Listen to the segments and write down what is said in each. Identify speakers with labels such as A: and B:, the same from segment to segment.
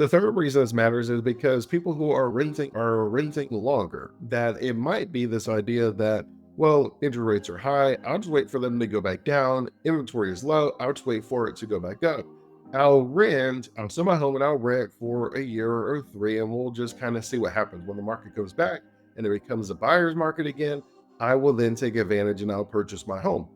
A: The third reason this matters is because people who are renting longer. That it might be this idea that, well, interest rates are high. I'll just wait for them to go back down. Inventory is low. I'll just wait for it to go back up. I'll sell my home and I'll rent for a year or three, and we'll just kind of see what happens when the market goes back and it becomes a buyer's market again. I will then take advantage and I'll purchase my home.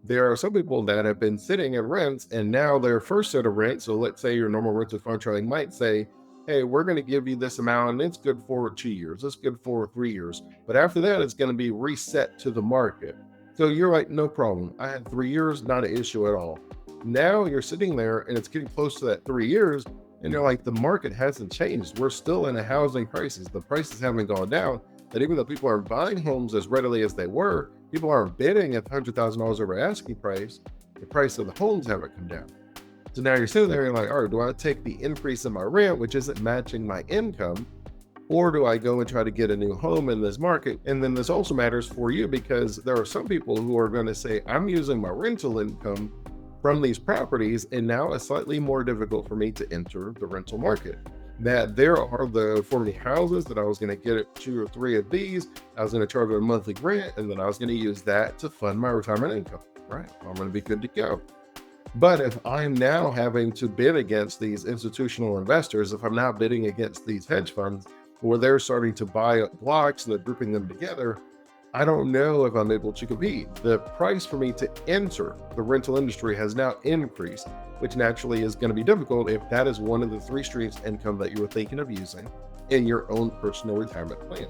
A: There are some people that have been sitting at rents and now their first set of rent. So let's say your normal rental contract might say, hey, we're going to give you this amount and it's good for 2 years, it's good for 3 years. But after that, it's going to be reset to the market. So you're like, no problem. I had 3 years, not an issue at all. Now you're sitting there and it's getting close to that 3 years. And you're like, the market hasn't changed. We're still in a housing crisis. The prices haven't gone down. That even though people aren't buying homes as readily as they were, people aren't bidding at $100,000 over asking price. The price of the homes haven't come down. So now you're sitting there and you're like, all right, do I take the increase in my rent, which isn't matching my income, or do I go and try to get a new home in this market? And then this also matters for you because there are some people who are going to say, I'm using my rental income from these properties, and now it's slightly more difficult for me to enter the rental market. That there are the 40 houses that I was going to get at 2 or 3 of these. I was going to charge a monthly rent, and then I was going to use that to fund my retirement income. Right. I'm going to be good to go. But if I'm now having to bid against these institutional investors, if I'm now bidding against these hedge funds where they're starting to buy up blocks and they're grouping them together, I don't know if I'm able to compete. The price for me to enter the rental industry has now increased, which naturally is going to be difficult if that is one of the three streams of income that you were thinking of using in your own personal retirement plan.